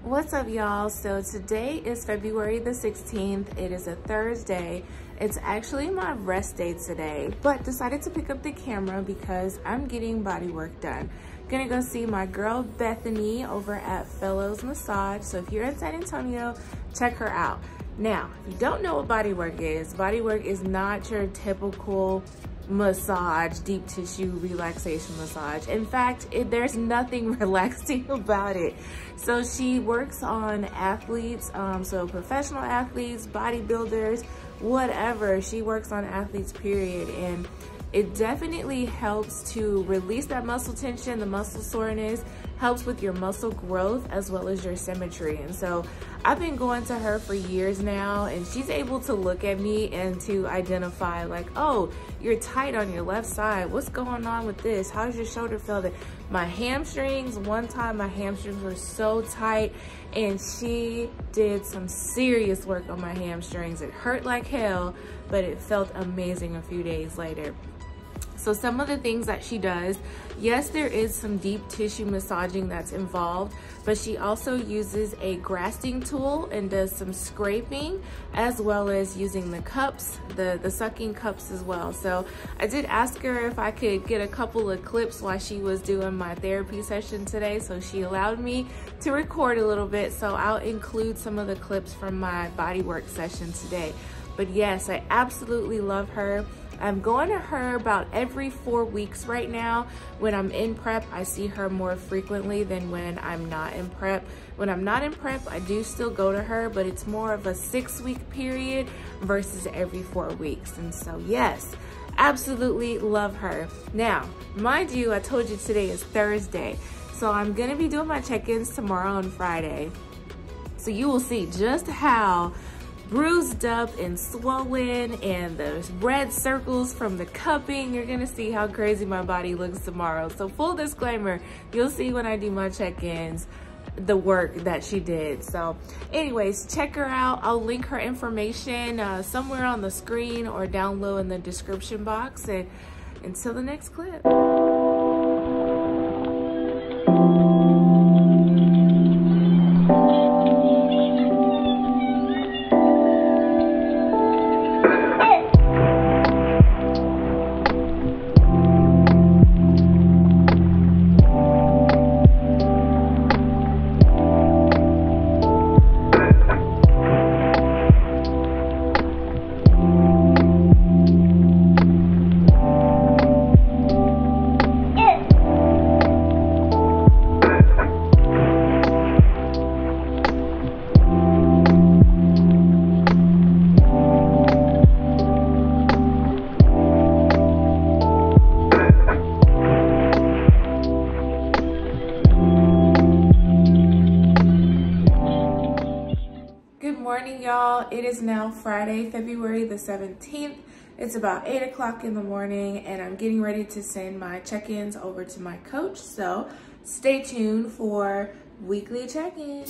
What's up, y'all? So today is February the 16th. It is a Thursday. It's actually my rest day today, but decided to pick up the camera because I'm getting body work done. Gonna go see my girl Bethany over at Fellows Massage. So if you're in San Antonio, check her out. Now, if you don't know what body work is not your typical massage, deep tissue relaxation massage. In fact, there's nothing relaxing about it. So she works on athletes, so professional athletes, bodybuilders, whatever. She works on athletes, period. And it definitely helps to release that muscle tension, the muscle soreness, helps with your muscle growth as well as your symmetry. And so I've been going to her for years now, and she's able to look at me and to identify like, oh, you're tight on your left side. What's going on with this? How's your shoulder feel? My hamstrings, one time my hamstrings were so tight, and she did some serious work on my hamstrings. It hurt like hell, but it felt amazing a few days later. So some of the things that she does, yes, there is some deep tissue massaging that's involved, but she also uses a grafting tool and does some scraping, as well as using the cups, the sucking cups as well. So I did ask her if I could get a couple of clips while she was doing my therapy session today, so she allowed me to record a little bit. So I'll include some of the clips from my bodywork session today. But yes, I absolutely love her. I'm going to her about every 4 weeks right now. When I'm in prep, I see her more frequently than when I'm not in prep. When I'm not in prep, I do still go to her, but it's more of a 6-week period versus every 4 weeks. And so yes, absolutely love her. Now, mind you, I told you today is Thursday, so I'm gonna be doing my check-ins tomorrow and Friday. So you will see just how bruised up and swollen and the red circles from the cupping. You're gonna see how crazy my body looks tomorrow. So full disclaimer, you'll see when I do my check-ins the work that she did. So anyways, check her out. I'll link her information somewhere on the screen or down low in the description box. And until the next clip. Y'all, it is now Friday, February the 17th. It's about 8 o'clock in the morning, and I'm getting ready to send my check-ins over to my coach. So stay tuned for weekly check-in.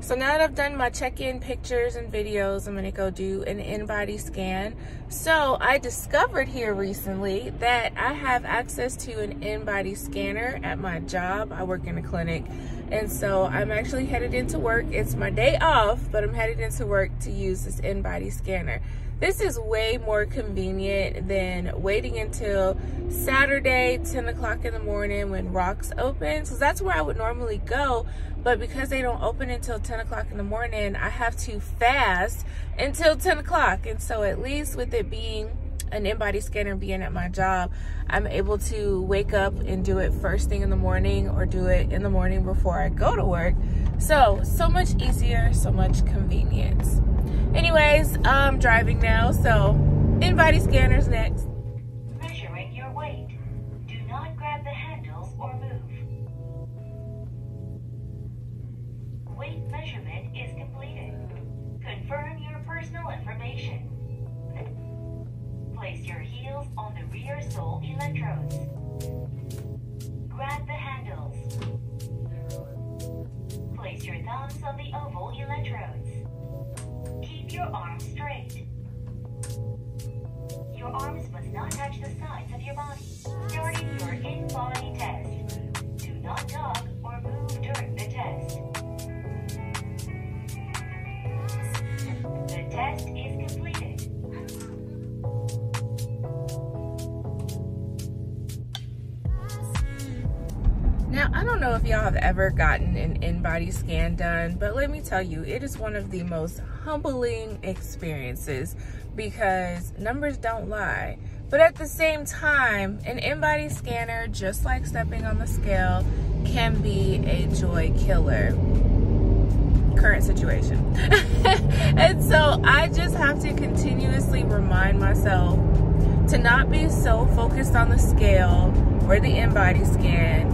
So now that I've done my check-in pictures and videos, I'm gonna go do an in-body scan. So I discovered here recently that I have access to an in-body scanner at my job. I work in a clinic And so I'm actually headed into work. It's my day off, but I'm headed into work to use this in-body scanner. This is way more convenient than waiting until Saturday, 10 o'clock in the morning when Rocks opens. So that's where I would normally go. But because they don't open until 10 o'clock in the morning, I have to fast until 10 o'clock. And so at least with it being an in-body scanner being at my job, I'm able to wake up and do it first thing in the morning or do it in the morning before I go to work. So much easier, so much convenience. Anyways, I'm driving now, so in-body scanners next. Measuring your weight. Do not grab the handles or move. Weight measurement is completed. Confirm your personal information. Place your heels on the rear sole electrodes. Grab the handles. Place your thumbs on the oval electrodes. Keep your arms straight. Your arms must not touch the sides of your body. Starting your in-body test. Do not talk or move during the test. The test is completed. Now, I don't know if y'all have ever gotten an in-body scan done, but let me tell you, it is one of the most humbling experiences because numbers don't lie. But at the same time, an in-body scanner, just like stepping on the scale, can be a joy killer. Current situation. And so I just have to continuously remind myself to not be so focused on the scale or the in-body scan,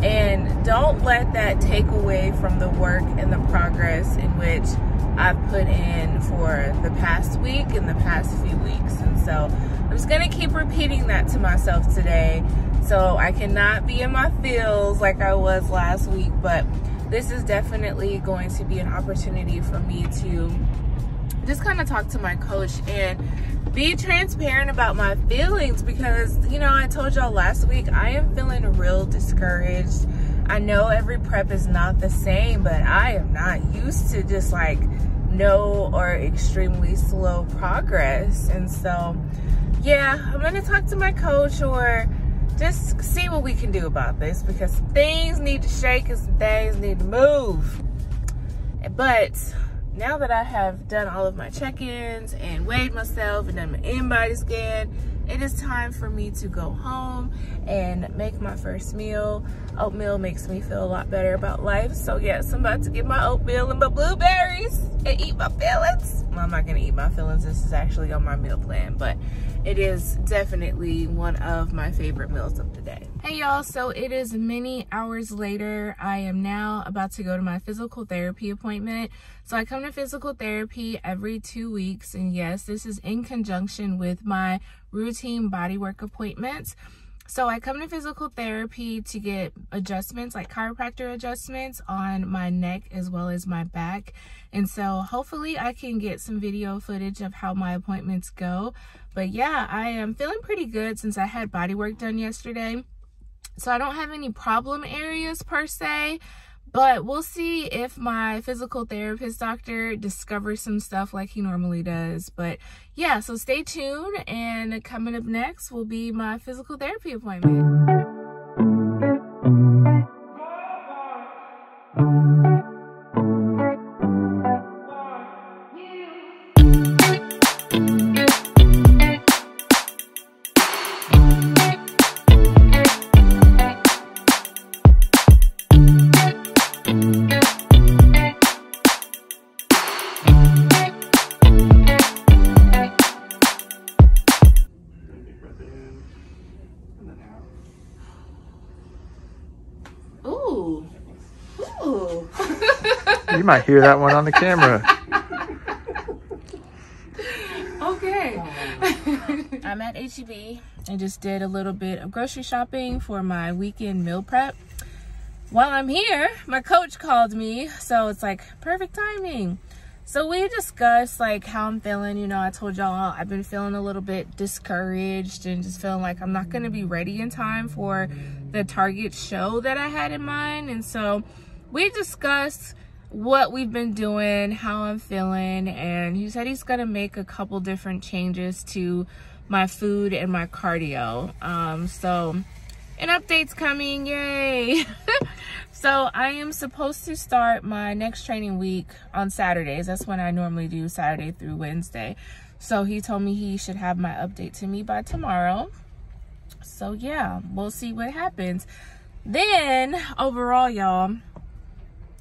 and don't let that take away from the work and the progress in which I've put in for the past week and the past few weeks. And so I'm just gonna keep repeating that to myself today, so I cannot be in my feels like I was last week. But this is definitely going to be an opportunity for me to just kind of talk to my coach and be transparent about my feelings, because, you know, I told y'all last week, I am feeling real discouraged. I know every prep is not the same, but I am not used to just like no or extremely slow progress. And so, yeah, I'm gonna talk to my coach or just see what we can do about this, because things need to shake and some things need to move. But now that I have done all of my check-ins and weighed myself and done my in-body scan, it is time for me to go home and make my first meal. Oatmeal makes me feel a lot better about life. So yes, I'm about to get my oatmeal and my blueberries and eat my feelings. Well, I'm not gonna eat my feelings. This is actually on my meal plan, but it is definitely one of my favorite meals of the day. Hey y'all, so it is many hours later. I am now about to go to my physical therapy appointment. So I come to physical therapy every 2 weeks, and yes, this is in conjunction with my routine bodywork appointments. So I come to physical therapy to get adjustments, like chiropractor adjustments on my neck as well as my back. And so hopefully I can get some video footage of how my appointments go. But yeah, I am feeling pretty good since I had bodywork done yesterday. So I don't have any problem areas per se, but we'll see if my physical therapist doctor discovers some stuff like he normally does. But yeah, so stay tuned, and coming up next will be my physical therapy appointment. Ooh. Ooh. You might hear that one on the camera. Okay. I'm at HEB. I just did a little bit of grocery shopping for my weekend meal prep. While I'm here, my coach called me, so it's like perfect timing. So we discussed like how I'm feeling. You know, I told y'all I've been feeling a little bit discouraged and just feeling like I'm not going to be ready in time for the Target show that I had in mind. And so we discussed what we've been doing, how I'm feeling, and he said he's gonna make a couple different changes to my food and my cardio. So an update's coming, yay. So I am supposed to start my next training week on Saturdays. That's when I normally do, Saturday through Wednesday. So he told me he should have my update to me by tomorrow. So yeah, we'll see what happens. Then overall, y'all,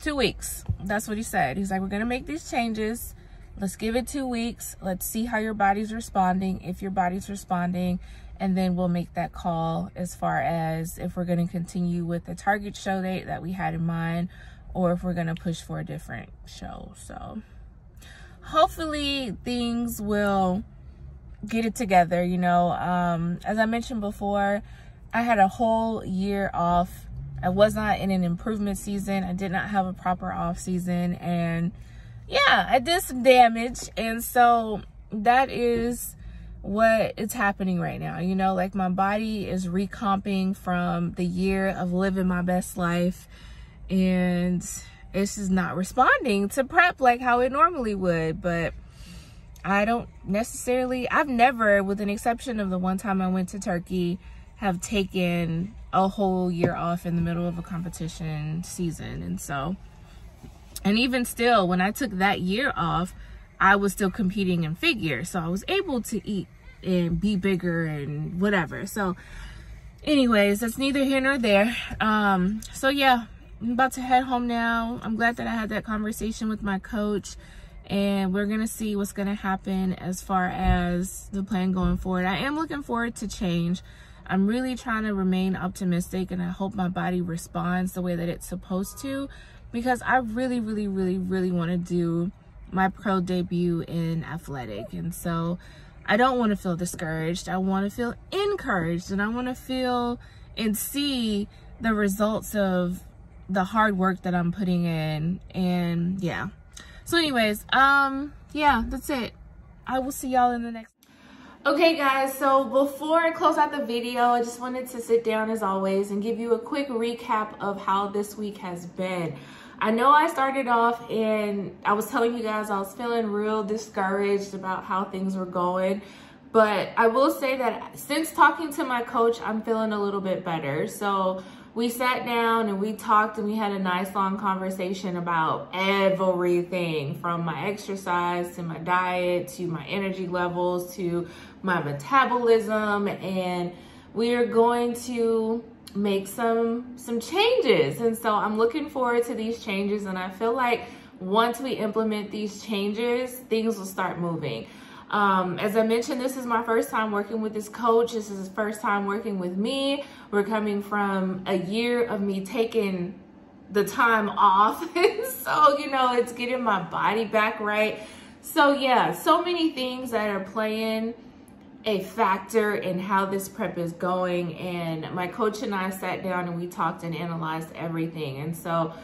2 weeks. That's what he said. He's like, we're gonna make these changes. Let's give it 2 weeks. Let's see how your body's responding, if your body's responding, and then we'll make that call as far as if we're gonna continue with the target show date that we had in mind, or if we're gonna push for a different show. So hopefully things will get it together, you know. As I mentioned before, I had a whole year off. I was not in an improvement season. I did not have a proper off season, and yeah, I did some damage. And so that is what is happening right now. You know, like my body is recomping from the year of living my best life, and it's just not responding to prep like how it normally would. But I don't necessarily, I've never, with an exception of the one time I went to Turkey, have taken a whole year off in the middle of a competition season. And so, and even still, when I took that year off, I was still competing in figure. So I was able to eat and be bigger and whatever. So anyways, that's neither here nor there. So yeah, I'm about to head home now. I'm glad that I had that conversation with my coach, and we're gonna see what's gonna happen as far as the plan going forward. I am looking forward to change. I'm really trying to remain optimistic, and I hope my body responds the way that it's supposed to, because I really want to do my pro debut in athletic. And so I don't want to feel discouraged. I want to feel encouraged, and I want to feel and see the results of the hard work that I'm putting in. And yeah, so anyways, yeah, that's it. I will see y'all in the next. Okay guys, so before I close out the video, I just wanted to sit down as always and give you a quick recap of how this week has been. I know I started off and I was telling you guys I was feeling real discouraged about how things were going, but I will say that since talking to my coach, I'm feeling a little bit better. So we sat down and we talked, and we had a nice long conversation about everything from my exercise to my diet to my energy levels to my metabolism, and we are going to make some changes. And so I'm looking forward to these changes, and I feel like once we implement these changes, things will start moving. As I mentioned, this is my first time working with this coach. This is his first time working with me. We're coming from a year of me taking the time off. So, you know, it's getting my body back right. So yeah, so many things that are playing a factor in how this prep is going. And my coach and I sat down and we talked and analyzed everything. And so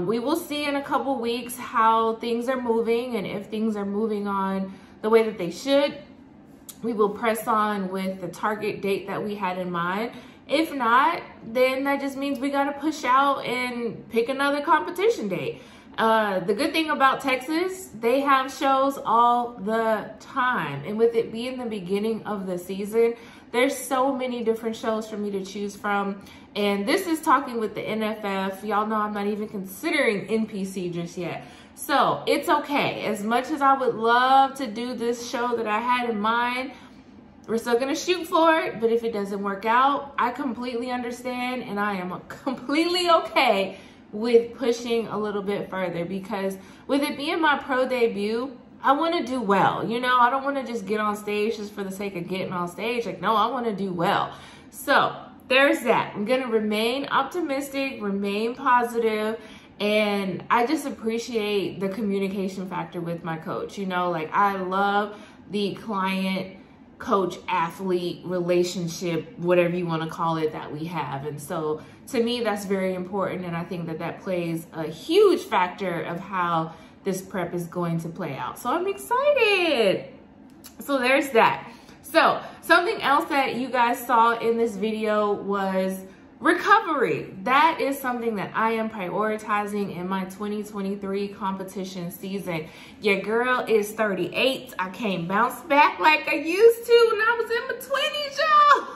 we will see in a couple weeks how things are moving, and if things are moving on the way that they should, we will press on with the target date that we had in mind. If not, then that just means we gotta push out and pick another competition date. The good thing about Texas, they have shows all the time. And with it being the beginning of the season, there's so many different shows for me to choose from. And this is talking with the NFF. Y'all know I'm not even considering NPC just yet. So it's okay. As much as I would love to do this show that I had in mind, we're still gonna shoot for it. But if it doesn't work out, I completely understand, and I am completely okay with pushing a little bit further, because with it being my pro debut, I want to do well. You know, I don't want to just get on stage just for the sake of getting on stage. Like, no, I want to do well. So there's that. I'm going to remain optimistic, remain positive, and I just appreciate the communication factor with my coach. You know, like, I love the client coach athlete relationship, whatever you want to call it, that we have. And so to me, that's very important, and I think that that plays a huge factor of how this prep is going to play out. So I'm excited. So there's that. So something else that you guys saw in this video was recovery. That is something that I am prioritizing in my 2023 competition season. Your girl is 38. I can't bounce back like I used to when I was in my 20s, y'all.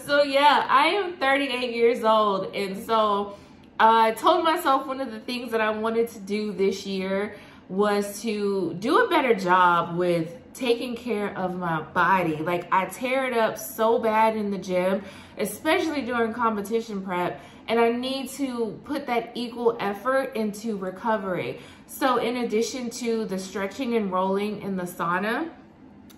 So yeah, I am 38 years old. And so I told myself one of the things that I wanted to do this year was to do a better job with taking care of my body. Like, I tear it up so bad in the gym, especially during competition prep, and I need to put that equal effort into recovery. So in addition to the stretching and rolling in the sauna,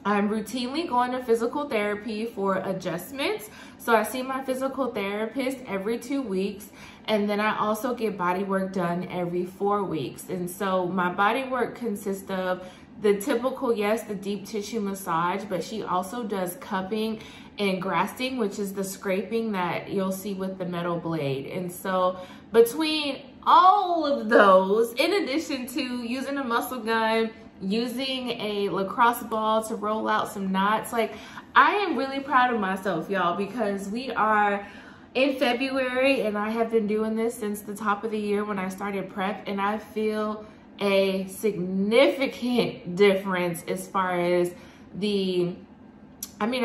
I'm routinely going to physical therapy for adjustments. So I see my physical therapist every 2 weeks, and then I also get body work done every 4 weeks. And so my body work consists of the typical, yes, the deep tissue massage, but she also does cupping and grafting, which is the scraping that you'll see with the metal blade. And so between all of those, in addition to using a muscle gun, using a lacrosse ball to roll out some knots, like, I am really proud of myself, y'all, because we are in February and I have been doing this since the top of the year when I started prep, and I feel a significant difference as far as I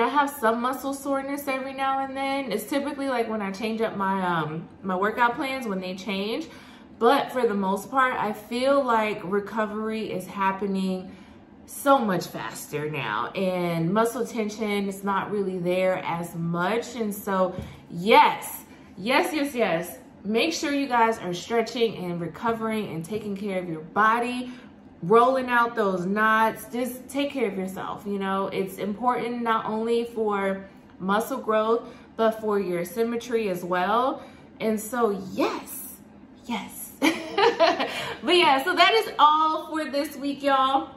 have some muscle soreness every now and then. It's typically like when I change up my my workout plans, when they change. But for the most part, I feel like recovery is happening so much faster now, and muscle tension is not really there as much. And so yes, make sure you guys are stretching and recovering and taking care of your body, rolling out those knots. Just take care of yourself. You know, it's important not only for muscle growth, but for your symmetry as well. And so yes. But yeah, so that is all for this week, y'all.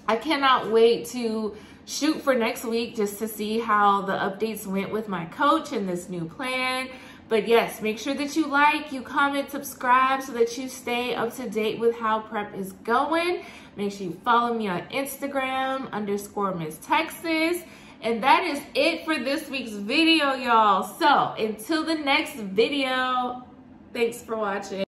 I cannot wait to shoot for next week just to see how the updates went with my coach and this new plan. But yes, make sure that you like, you comment, subscribe so that you stay up to date with how prep is going. Make sure you follow me on Instagram _MissTexas. And that is it for this week's video, y'all. So until the next video, thanks for watching.